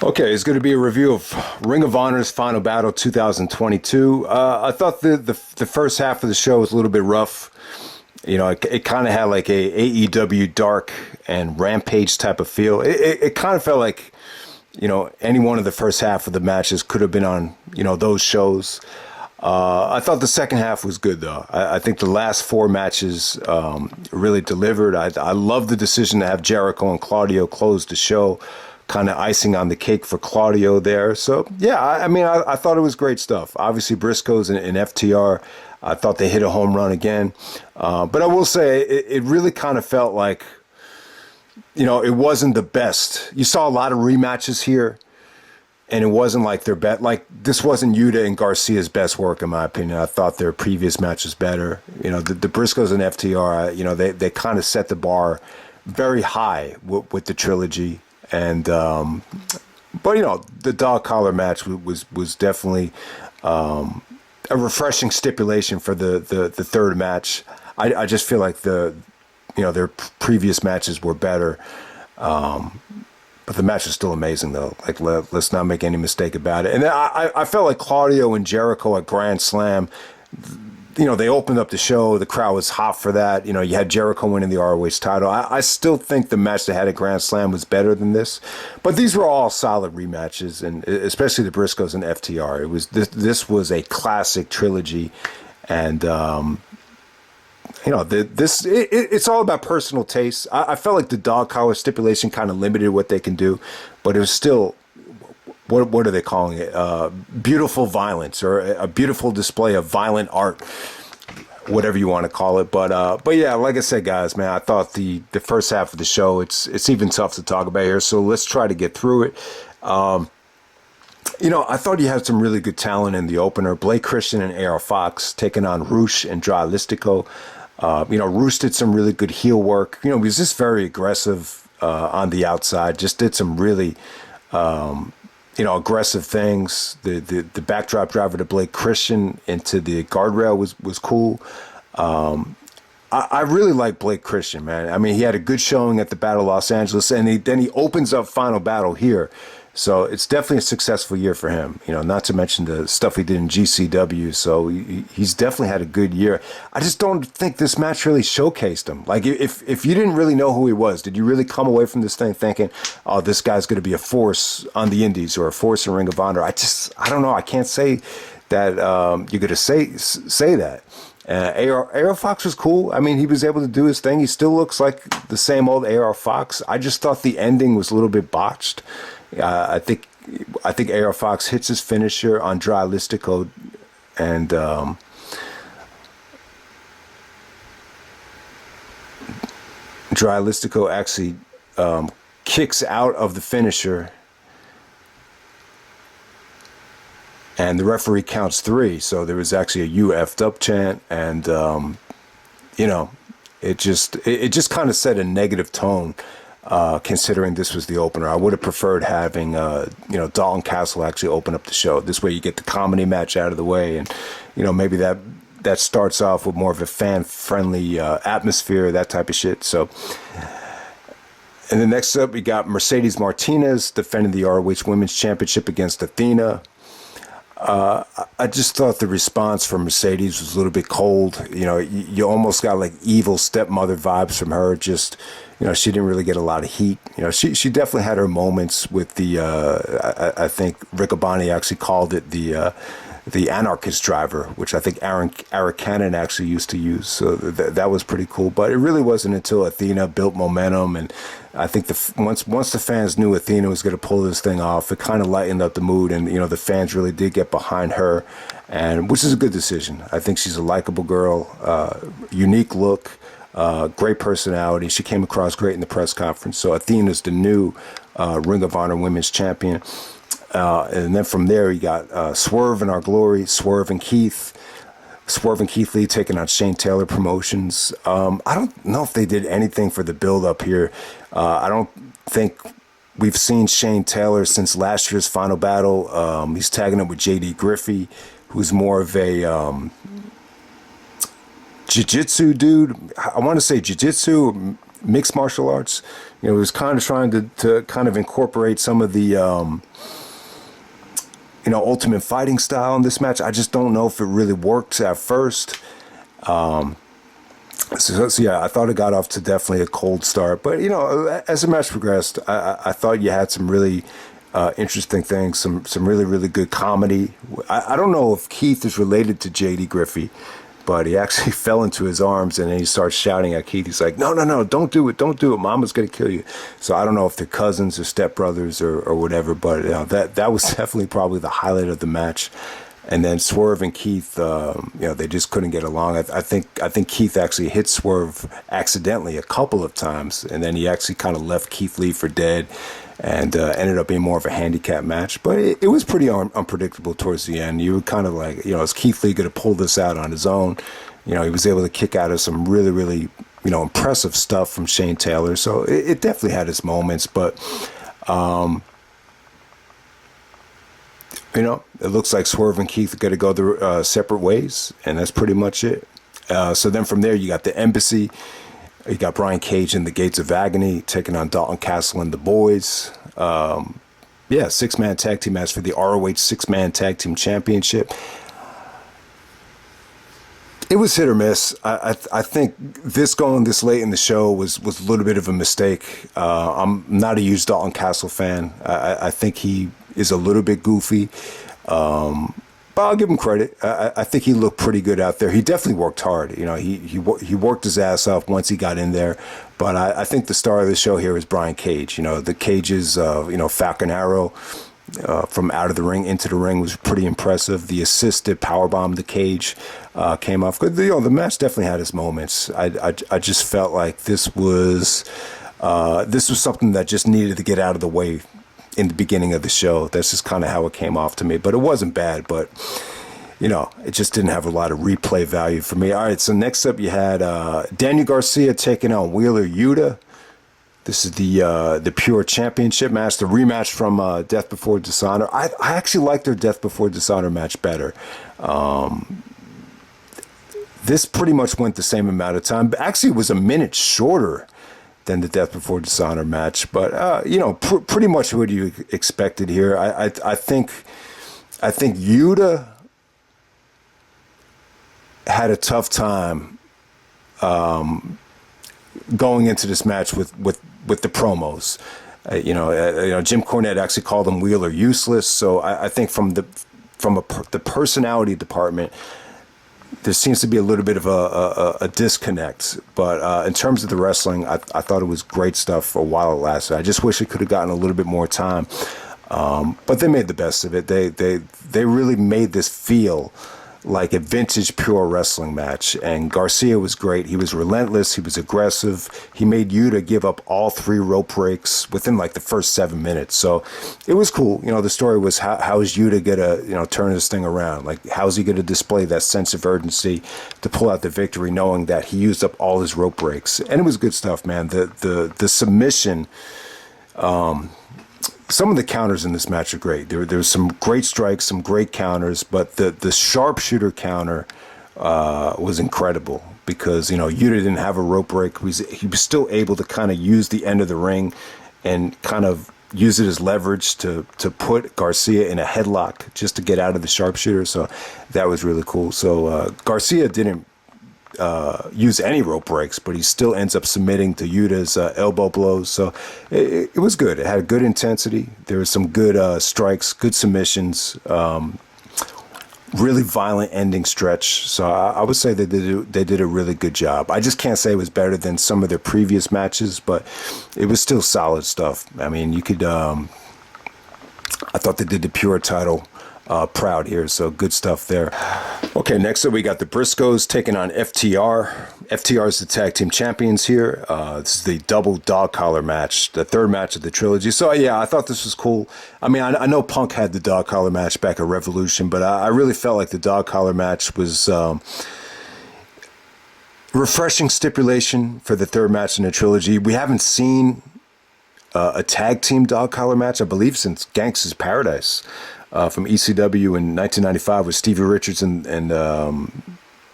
Okay, it's going to be a review of Ring of Honor's Final Battle 2022. I thought the first half of the show was a little bit rough. You know, it kind of had like a AEW Dark and Rampage type of feel. It kind of felt like, you know, any one of the first half of the matches could have been on, you know, those shows. I thought the second half was good, though. I think the last four matches really delivered. I love the decision to have Jericho and Claudio close the show, kind of icing on the cake for Claudio there. So, yeah, I thought it was great stuff. Obviously, Briscoes and FTR, I thought they hit a home run again. But I will say, it really kind of felt like, you know, it wasn't the best. You saw a lot of rematches here. And it wasn't like their bet. Like, this wasn't Yuta and Garcia's best work, in my opinion. I thought their previous match was better. You know, the Briscoes and FTR, you know, they kind of set the bar very high with the trilogy. And, but, you know, the dog collar match was definitely a refreshing stipulation for the third match. I just feel like their previous matches were better. But the match is still amazing, though. Like, let's not make any mistake about it. And I felt like Claudio and Jericho at Grand Slam, you know, they opened up the show. The crowd was hot for that. You know, you had Jericho winning the ROH title. I still think the match they had at Grand Slam was better than this. But these were all solid rematches, and especially the Briscoes and FTR. This was a classic trilogy. And, you know, it's all about personal taste. I felt like the dog collar stipulation kind of limited what they can do, but it was still, what are they calling it? Beautiful violence, or a beautiful display of violent art, whatever you want to call it. But yeah, like I said, guys, man, I thought the first half of the show, it's even tough to talk about here. So let's try to get through it. You know, I thought you had some really good talent in the opener. Blake Christian and AR Fox taking on ROH and Dralistico. You know, Roos did some really good heel work. You know, he was just very aggressive on the outside. Just did some really, you know, aggressive things. The backdrop driver to Blake Christian into the guardrail was cool. I really like Blake Christian, man. I mean, he had a good showing at the Battle of Los Angeles, and then he opens up Final Battle here. So it's definitely a successful year for him, you know, not to mention the stuff he did in GCW. So he's definitely had a good year. I just don't think this match really showcased him. Like, if you didn't really know who he was, did you really come away from this thing thinking, oh, this guy's going to be a force on the Indies or a force in Ring of Honor? I don't know. I can't say that you're going to say that. AR Fox was cool. I mean, he was able to do his thing. He still looks like the same old AR Fox. I just thought the ending was a little bit botched. I think AR Fox hits his finisher on Dralistico, and Dralistico actually kicks out of the finisher, and the referee counts 3. So there was actually a "you effed up" chant, and you know, it just kind of set a negative tone. Considering this was the opener, I would have preferred having, you know, Dalton Castle actually open up the show. This way you get the comedy match out of the way, and, you know, maybe that starts off with more of a fan-friendly atmosphere, that type of shit. So, and then next up, we got Mercedes Martinez defending the ROH Women's Championship against Athena. I just thought the response from Mercedes was a little bit cold. You know, you almost got like evil stepmother vibes from her. Just, you know, she didn't really get a lot of heat. You know, she definitely had her moments with the, I think Riccoboni actually called it the anarchist driver, which I think Eric Cannon actually used to use. So that was pretty cool. But it really wasn't until Athena built momentum, and I think once the fans knew Athena was going to pull this thing off, it kind of lightened up the mood, and, you know, the fans really did get behind her, and which is a good decision. I think she's a likable girl, unique look, great personality. She came across great in the press conference. So Athena's the new Ring of Honor Women's Champion. And then from there, you got Swerve in Our Glory, Swerve and Keith Lee taking on Shane Taylor Promotions. I don't know if they did anything for the build-up here. I don't think we've seen Shane Taylor since last year's Final Battle. He's tagging up with JD Griffey, who's more of a jiu-jitsu dude. I want to say jiu-jitsu, mixed martial arts. It was kind of trying to kind of incorporate some of the Ultimate Fighting style in this match. I just don't know if it really works at first. So yeah, I thought it got off to definitely a cold start. But, as the match progressed, I thought you had some really interesting things, some really, really good comedy. I don't know if Keith is related to J.D. Griffey, but he actually fell into his arms and then he starts shouting at Keith. He's like, no, don't do it. Mama's going to kill you. So I don't know if they're cousins or stepbrothers or whatever, but that was definitely probably the highlight of the match. And then Swerve and Keith, they just couldn't get along. I think Keith actually hit Swerve accidentally a couple of times, and then he actually kind of left Keith Lee for dead, and ended up being more of a handicap match. But it was pretty unpredictable towards the end. You were kind of like, is Keith Lee going to pull this out on his own? He was able to kick out of some really, really, impressive stuff from Shane Taylor. So it definitely had its moments, but. It looks like Swerve and Keith are going to go their separate ways, and that's pretty much it. So then from there, you got the Embassy. You got Brian Cage and the Gates of Agony taking on Dalton Castle and the Boys. 6-man tag team match for the ROH 6-man tag team championship. It was hit or miss. I think this going this late in the show was a little bit of a mistake. I'm not a huge Dalton Castle fan. I think he is a little bit goofy. But I'll give him credit. I think he looked pretty good out there. He definitely worked hard. He worked his ass off once he got in there. But I think the star of the show here is Brian Cage. The Cage's, Falcon Arrow from out of the ring into the ring was pretty impressive. The assisted powerbomb the Cage came off good. The match definitely had its moments. I just felt like this was something that just needed to get out of the way in the beginning of the show. That's just kind of how it came off to me. But it wasn't bad, but it just didn't have a lot of replay value for me. All right, so next up you had Daniel Garcia taking on Wheeler Yuta. This is the Pure Championship match, the rematch from Death Before Dishonor. I actually like their Death Before Dishonor match better. This pretty much went the same amount of time. Actually, it was a minute shorter than the Death Before Dishonor match, but pretty much what you expected here. I think Yuta had a tough time going into this match with the promos. Jim Cornette actually called him Wheeler useless. So I think from the personality department, there seems to be a little bit of a disconnect. But in terms of the wrestling, I thought it was great stuff for a while it lasted. I just wish it could have gotten a little bit more time. But they made the best of it. They really made this feel like a vintage Pure Wrestling match. And Garcia was great. He was relentless. He was aggressive. He made Yuta give up all 3 rope breaks within like the first 7 minutes. So it was cool. The story was how is Yuta going to, turn this thing around? Like, how's he going to display that sense of urgency to pull out the victory, knowing that he used up all his rope breaks? And it was good stuff, man. The submission, some of the counters in this match are great. There was some great strikes, some great counters, but the sharpshooter counter was incredible because, Yuta didn't have a rope break. He was still able to kind of use the end of the ring and kind of use it as leverage to put Garcia in a headlock just to get out of the sharpshooter. So that was really cool. So Garcia didn't use any rope breaks, but he still ends up submitting to Yuta's elbow blows. So it was good. It had good intensity. There was some good strikes, good submissions, really violent ending stretch. So I would say they did a really good job. I just can't say it was better than some of their previous matches, but it was still solid stuff. I mean, you could. I thought they did the Pure title proud here, so good stuff there. Okay, next up we got the Briscoes taking on FTR. FTR is the tag team champions here. This is the double dog collar match, the third match of the trilogy. So yeah, I thought this was cool. I mean, I know Punk had the dog collar match back at Revolution, but I really felt like the dog collar match was refreshing stipulation for the third match in the trilogy. We haven't seen a tag team dog collar match, I believe, since Gangsta's Paradise. From ECW in 1995 with Stevie Richards and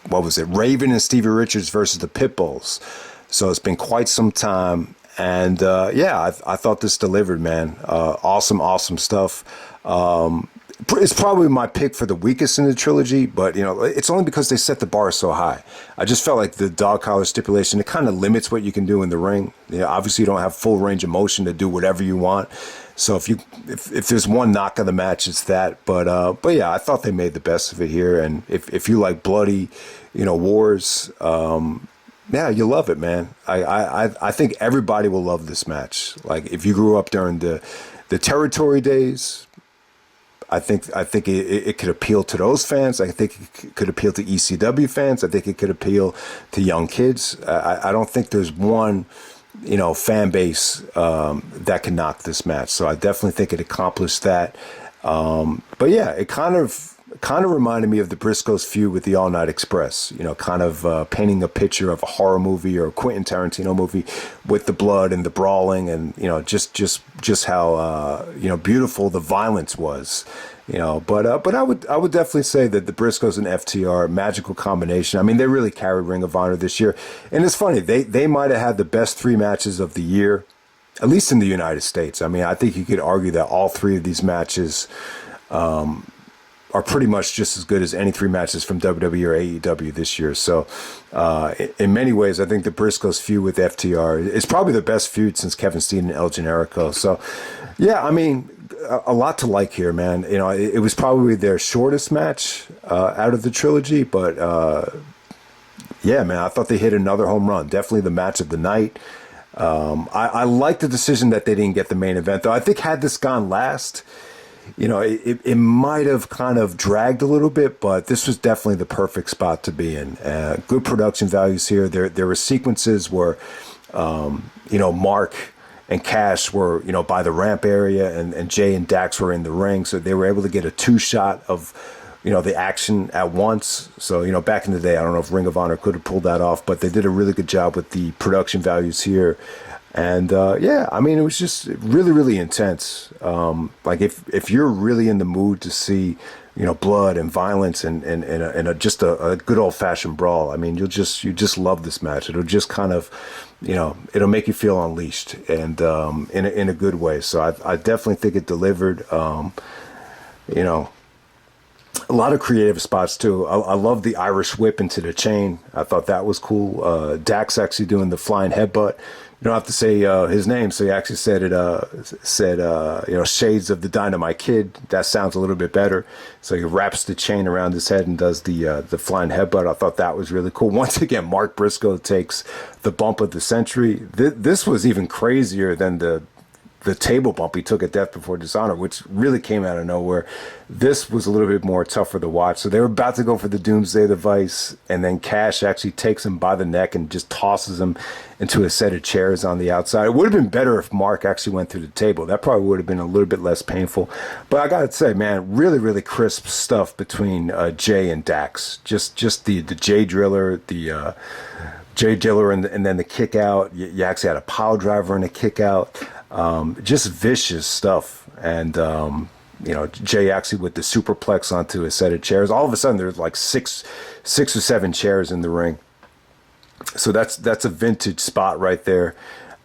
what was it? Raven and Stevie Richards versus the Pitbulls. So it's been quite some time. And I thought this delivered, man. Awesome stuff. It's probably my pick for the weakest in the trilogy, but it's only because they set the bar so high. I just felt like the dog collar stipulation, it kind of limits what you can do in the ring. Obviously you don't have full range of motion to do whatever you want. So if there's one knock on the match, it's that. But yeah, I thought they made the best of it here. And if you like bloody, wars, yeah, you love it, man. I think everybody will love this match. Like if you grew up during the territory days, I think it could appeal to those fans. I think it could appeal to ECW fans. I think it could appeal to young kids. I don't think there's one, fan base that can knock this match. So I definitely think it accomplished that. But yeah, it kind of reminded me of the Briscoes feud with the All Night Express. Painting a picture of a horror movie or a Quentin Tarantino movie with the blood and the brawling, and just how beautiful the violence was. But I would definitely say that the Briscoes and FTR, magical combination. I mean, they really carried Ring of Honor this year, and it's funny, they might have had the best 3 matches of the year, at least in the United States. I mean, I think you could argue that all 3 of these matches are pretty much just as good as any 3 matches from WWE or AEW this year. So in many ways, I think the Briscoes feud with FTR is probably the best feud since Kevin Steen and El Generico. So yeah, I mean, a lot to like here, man. It was probably their shortest match out of the trilogy, but yeah, man, I thought they hit another home run. Definitely the match of the night. I like the decision that they didn't get the main event, though. I think had this gone last, it might have kind of dragged a little bit, but this was definitely the perfect spot to be in. Good production values here. There were sequences where, Mark and Cash were, by the ramp area, and Jay and Dax were in the ring. So they were able to get a 2-shot of, the action at once. So, back in the day, I don't know if Ring of Honor could have pulled that off, but they did a really good job with the production values here. And yeah, I mean, it was just really, really intense. Like if you're really in the mood to see, blood and violence and just a good old fashioned brawl, I mean, you just love this match. It'll just kind of, it'll make you feel unleashed, and in a good way. So I definitely think it delivered. A lot of creative spots too. I love the Irish whip into the chain. I thought that was cool. Dax actually doing the flying headbutt. You don't have to say his name, so he actually said Shades of the Dynamite Kid. That sounds a little bit better. So he wraps the chain around his head and does the flying headbutt. I thought that was really cool. Once again, Mark Briscoe takes the bump of the century. This was even crazier than the table bump he took at Death Before Dishonor, which really came out of nowhere. This was a little bit more tougher to watch. So they were about to go for the Doomsday Device, and then Cash actually takes him by the neck and just tosses him into a set of chairs on the outside. It would have been better if Mark actually went through the table. That probably would have been a little bit less painful. But I got to say, man, really, really crisp stuff between Jay and Dax. Just the Jay Driller, the Jay Diller, and then the kick out. You actually had a pile driver and a kick out. Just vicious stuff. And, Jay actually with the superplex onto a set of chairs. All of a sudden, there's like six or 7 chairs in the ring. So that's a vintage spot right there.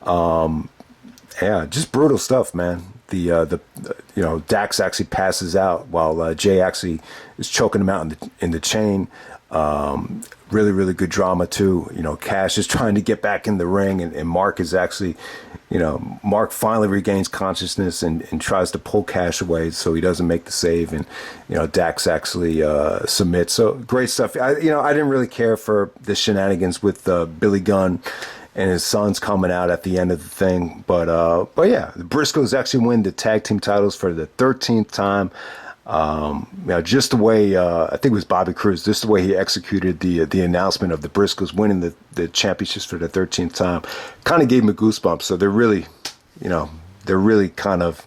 Yeah, just brutal stuff, man. Dax actually passes out while Jay actually is choking him out in the chain. Really, really good drama too. Cash is trying to get back in the ring, and Mark is actually, Mark finally regains consciousness and tries to pull Cash away so he doesn't make the save, and Dax actually submits. So great stuff. I didn't really care for the shenanigans with Billy Gunn and his sons coming out at the end of the thing, but yeah, the Briscoes actually win the tag team titles for the 13th time. Just the way I think it was Bobby Cruz, just the way he executed the announcement of the Briscoes winning the championships for the 13th time, kind of gave me goosebumps. So they're really, they're really kind of,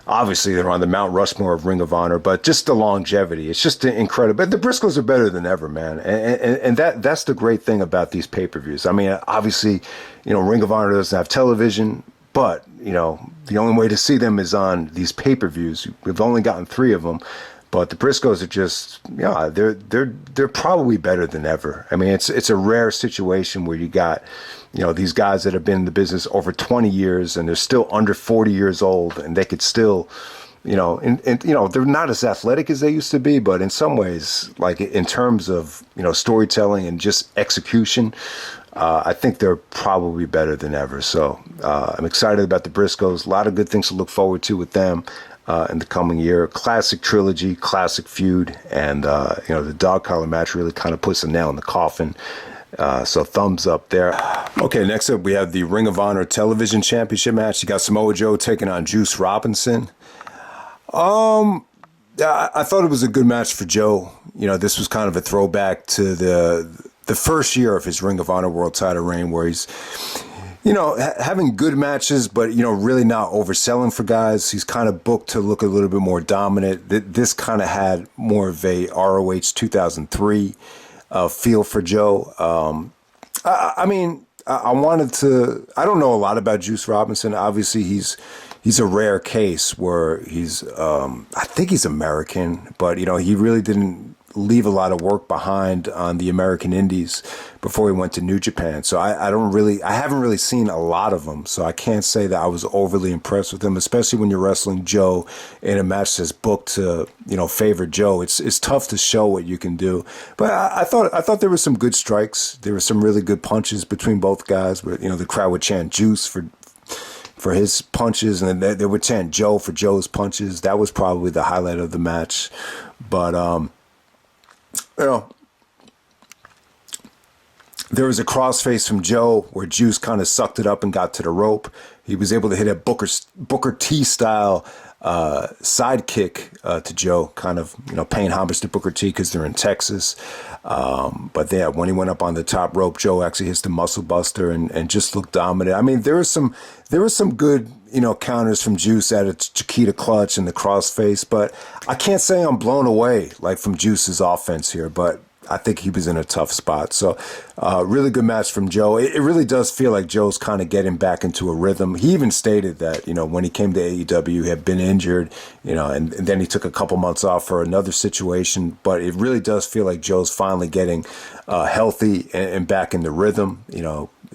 obviously they're on the Mount Rushmore of Ring of Honor, but just the longevity, it's just incredible. But the Briscoes are better than ever, man, and that's the great thing about these pay-per-views. I mean, obviously, Ring of Honor doesn't have television, but the only way to see them is on these pay-per-views. We've only gotten 3 of them, But the Briscoes are just, yeah, they're probably better than ever. I mean, it's a rare situation where you got, these guys that have been in the business over 20 years and they're still under 40 years old, and they could still, they're not as athletic as they used to be, but in some ways, like in terms of, storytelling and just execution, I think they're probably better than ever. So I'm excited about the Briscoes. A lot of good things to look forward to with them in the coming year. Classic trilogy, classic feud, and the dog collar match really kind of puts a nail in the coffin. So thumbs up there. Okay, next up we have the Ring of Honor Television Championship match. You got Samoa Joe taking on Juice Robinson. I thought it was a good match for Joe. This was kind of a throwback to the first year of his Ring of Honor World Title reign, where he's, having good matches, but, really not overselling for guys. He's kind of booked to look a little bit more dominant. This kind of had more of a ROH 2003 feel for Joe. I don't know a lot about Juice Robinson. Obviously, he's a rare case where he's, I think he's American, but, he really didn't leave a lot of work behind on the American Indies before he went to New Japan. So I haven't really seen a lot of him. So I can't say that I was overly impressed with him, especially when you're wrestling Joe in a match that's booked to, favor Joe. It's tough to show what you can do. But I thought there were some good strikes. There were some really good punches between both guys, but, the crowd would chant Juice for his punches, and they would chant Joe for Joe's punches. That was probably the highlight of the match. But, there was a crossface from Joe where Juice kind of sucked it up and got to the rope. He was able to hit a Booker T style sidekick to Joe, kind of paying homage to Booker T because they're in Texas. But yeah, when he went up on the top rope, Joe actually hits the muscle buster and just looked dominant. I mean, there was some good counters from Juice at a Chiquita clutch and the crossface, but I can't say I'm blown away like from Juice's offense here, but I think he was in a tough spot. So really good match from Joe. It really does feel like Joe's kind of getting back into a rhythm. He even stated that, when he came to AEW, he had been injured, and then he took a couple months off for another situation. But it really does feel like Joe's finally getting healthy and back in the rhythm.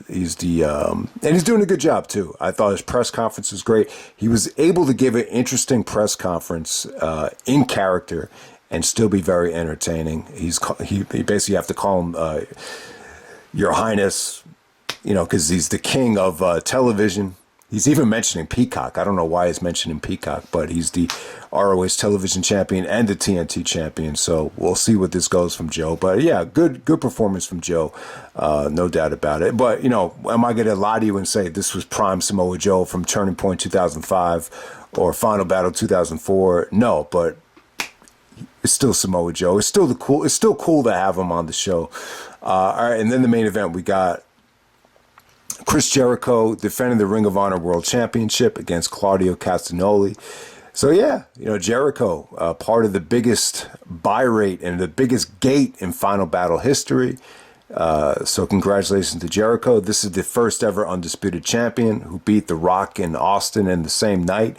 He's and he's doing a good job too. I thought his press conference was great. He was able to give an interesting press conference in character and still be very entertaining. He basically have to call him Your Highness, because he's the king of television. He's even mentioning Peacock. I don't know why he's mentioning Peacock, but he's the ROH television champion and the TNT champion. So we'll see what this goes from Joe. But yeah, good performance from Joe, no doubt about it. But am I going to lie to you and say this was prime Samoa Joe from Turning Point 2005 or Final Battle 2004? No, but it's still Samoa Joe. It's still cool to have him on the show. All right, and then the main event, we got Chris Jericho defending the Ring of Honor World Championship against Claudio Castagnoli. So yeah, Jericho, part of the biggest buy rate and the biggest gate in Final Battle history. So congratulations to Jericho. This is the first ever undisputed champion who beat The Rock in Austin in the same night.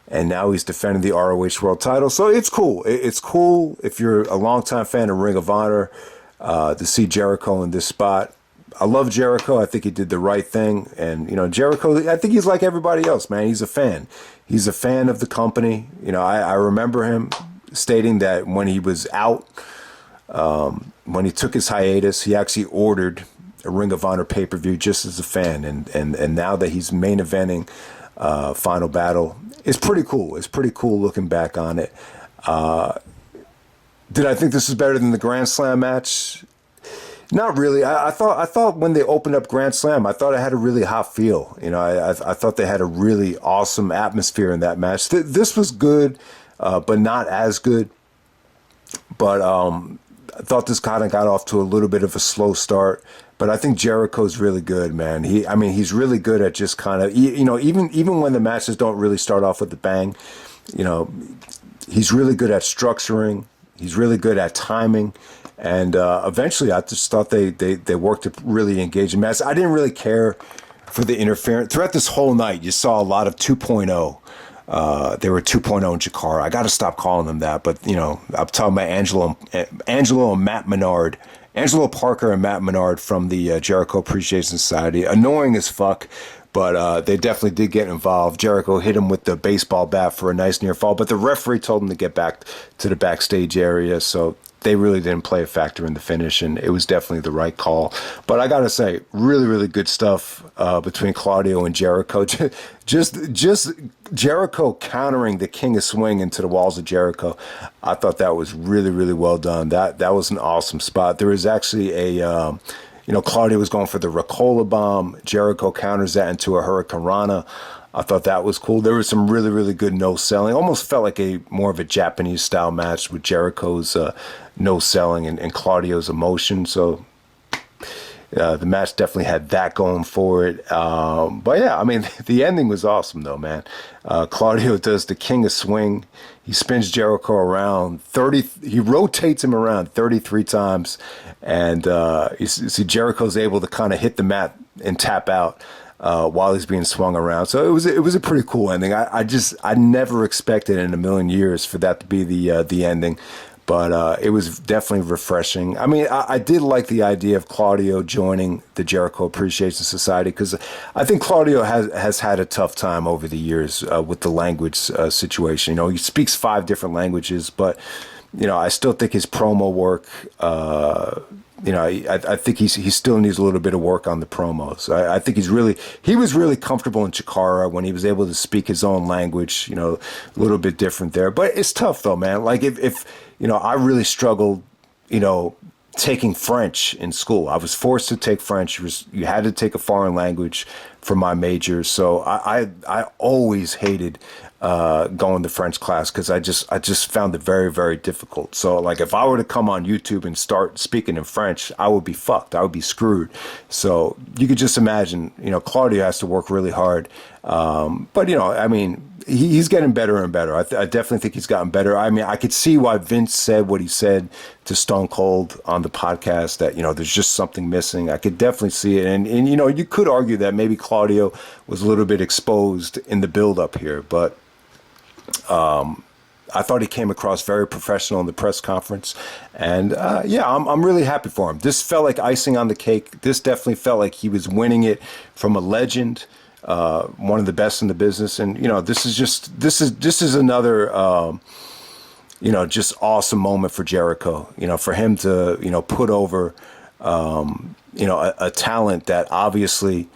And now he's defending the ROH World title. So it's cool. It's cool if you're a longtime fan of Ring of Honor to see Jericho in this spot. I love Jericho. I think he did the right thing. And, Jericho, I think he's like everybody else, man. He's a fan. He's a fan of the company. I remember him stating that when he was out, when he took his hiatus, he actually ordered a Ring of Honor pay-per-view just as a fan. And now that he's main eventing Final Battle, it's pretty cool. It's pretty cool looking back on it. Did I think this was better than the Grand Slam match? Not really. I thought when they opened up Grand Slam, I thought it had a really hot feel. I thought they had a really awesome atmosphere in that match. This was good, but not as good. But I thought this kind of got off to a little bit of a slow start. But I think Jericho's really good, man. He's really good at just kind of, even when the matches don't really start off with a bang, he's really good at structuring. He's really good at timing. And eventually, I just thought they worked a really engaging match. I didn't really care for the interference. Throughout this whole night, you saw a lot of 2.0 They were 2.0 in Chikara. I got to stop calling them that, but I'm talking about Angelo and Matt Menard. Angelo Parker and Matt Menard from the Jericho Appreciation Society. Annoying as fuck, but they definitely did get involved. Jericho hit him with the baseball bat for a nice near fall, but the referee told him to get back to the backstage area, so they really didn't play a factor in the finish, and it was definitely the right call. But I gotta say, really, really good stuff between Claudio and Jericho. Just Jericho countering the King of Swing into the walls of Jericho. I thought that was really, really well done. That was an awesome spot. There was actually a, Claudio was going for the Ricola bomb. Jericho counters that into a Hurricane Rana. I thought that was cool. There was some really, really good no-selling. Almost felt like more of a Japanese-style match with Jericho's no-selling and Claudio's emotion. So the match definitely had that going for it. But yeah, I mean, the ending was awesome, though, man. Claudio does the King of Swing. He spins Jericho around he rotates him around 33 times. And you see Jericho's able to kind of hit the mat and tap out while he's being swung around. So it was a pretty cool ending. I never expected in a million years for that to be the ending, but it was definitely refreshing. I mean, I did like the idea of Claudio joining the Jericho Appreciation Society, because I think Claudio has had a tough time over the years with the language situation. He speaks 5 different languages, but I still think his promo work. I think he still needs a little bit of work on the promos. I think he was really comfortable in Chikara when he was able to speak his own language, a little bit different there. But it's tough though, man. Like if I really struggled, taking French in school. I was forced to take French. You had to take a foreign language for my major. So I always hated going to French class, because I just found it very, very difficult. So like if I were to come on YouTube and start speaking in French, I would be fucked. I would be screwed. So you could just imagine, Claudio has to work really hard. But I mean, he's getting better and better. I definitely think he's gotten better. I mean, I could see why Vince said what he said to Stone Cold on the podcast, that, there's just something missing. I could definitely see it. And you could argue that maybe Claudio was a little bit exposed in the build-up here, but I thought he came across very professional in the press conference, and I'm really happy for him. This felt like icing on the cake. This definitely felt like he was winning it from a legend, one of the best in the business, and this is another just awesome moment for Jericho. For him to put over a talent that obviously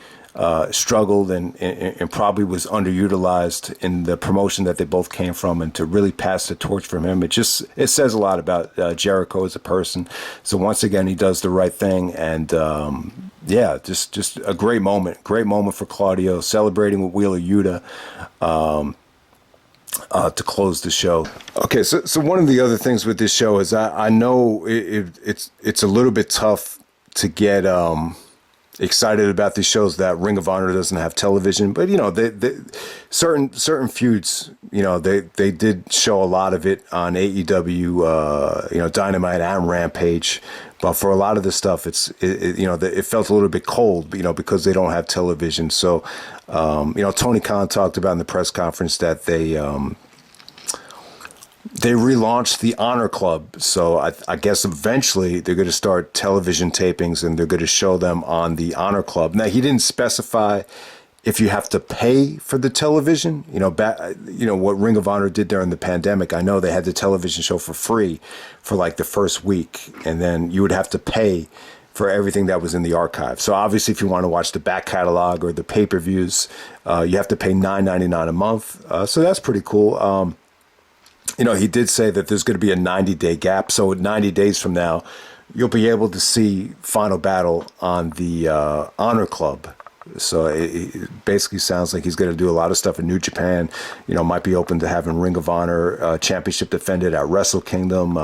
struggled and probably was underutilized in the promotion that they both came from, and to really pass the torch from him, it says a lot about Jericho as a person. So once again, he does the right thing, and just a great moment for Claudio, celebrating with Wheeler Yuta to close the show. Okay, so one of the other things with this show is I know it's a little bit tough to get excited about these shows that Ring of Honor doesn't have television, but they certain feuds, they did show a lot of it on AEW, Dynamite and Rampage, but for a lot of the stuff, it felt a little bit cold, because they don't have television. So, Tony Khan talked about in the press conference that they relaunched the Honor Club, so I guess eventually they're going to start television tapings, and they're going to show them on the Honor Club. Now, he didn't specify if you have to pay for the television. What Ring of Honor did during the pandemic. I know they had the television show for free for like the first week, and then you would have to pay for everything that was in the archive. So obviously, if you want to watch the back catalog or the pay-per-views, you have to pay $9.99 a month. So that's pretty cool. He did say that there's going to be a 90-day gap. So 90 days from now, you'll be able to see Final Battle on the Honor Club. So it basically sounds like he's going to do a lot of stuff in New Japan. Might be open to having Ring of Honor championship defended at Wrestle Kingdom.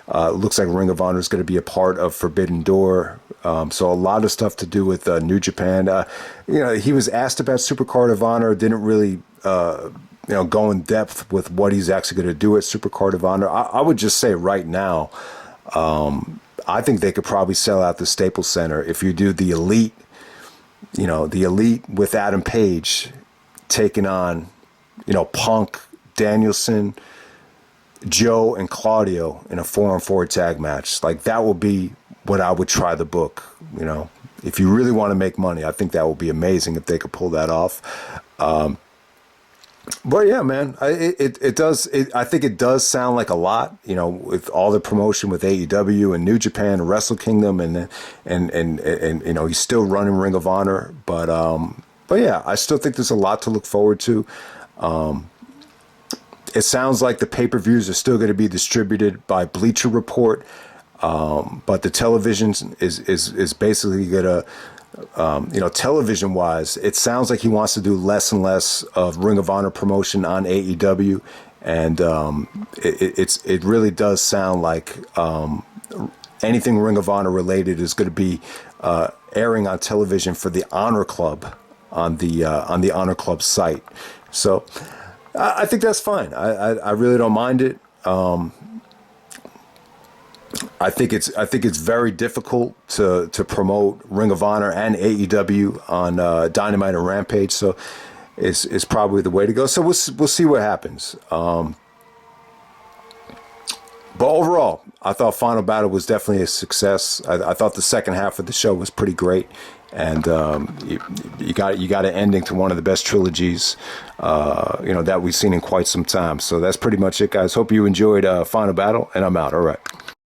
Looks like Ring of Honor is going to be a part of Forbidden Door. So a lot of stuff to do with New Japan. He was asked about Supercard of Honor. Didn't really go in depth with what he's actually going to do at Supercard of Honor. I would just say right now, I think they could probably sell out the Staples Center if you do the Elite, the Elite with Adam Page taking on, Punk, Danielson, Joe, and Claudio in a 4-on-4 tag match. Like, that would be what I would try to book. If you really want to make money, I think that would be amazing if they could pull that off. But yeah, man, it does. I think it does sound like a lot, with all the promotion with AEW and New Japan and Wrestle Kingdom, and he's still running Ring of Honor. But yeah, I still think there's a lot to look forward to. It sounds like the pay-per-views are still going to be distributed by Bleacher Report, but the television is basically going to. Television-wise, it sounds like he wants to do less and less of Ring of Honor promotion on AEW, and it really does sound like anything Ring of Honor related is going to be airing on television for the Honor Club on the Honor Club site. So I think that's fine. I really don't mind it. I think it's very difficult to promote Ring of Honor and AEW on Dynamite and Rampage, so it's probably the way to go. So we'll see what happens. But overall, I thought Final Battle was definitely a success. I thought the second half of the show was pretty great, and you got an ending to one of the best trilogies that we've seen in quite some time. So that's pretty much it, guys. Hope you enjoyed Final Battle, and I'm out. All right.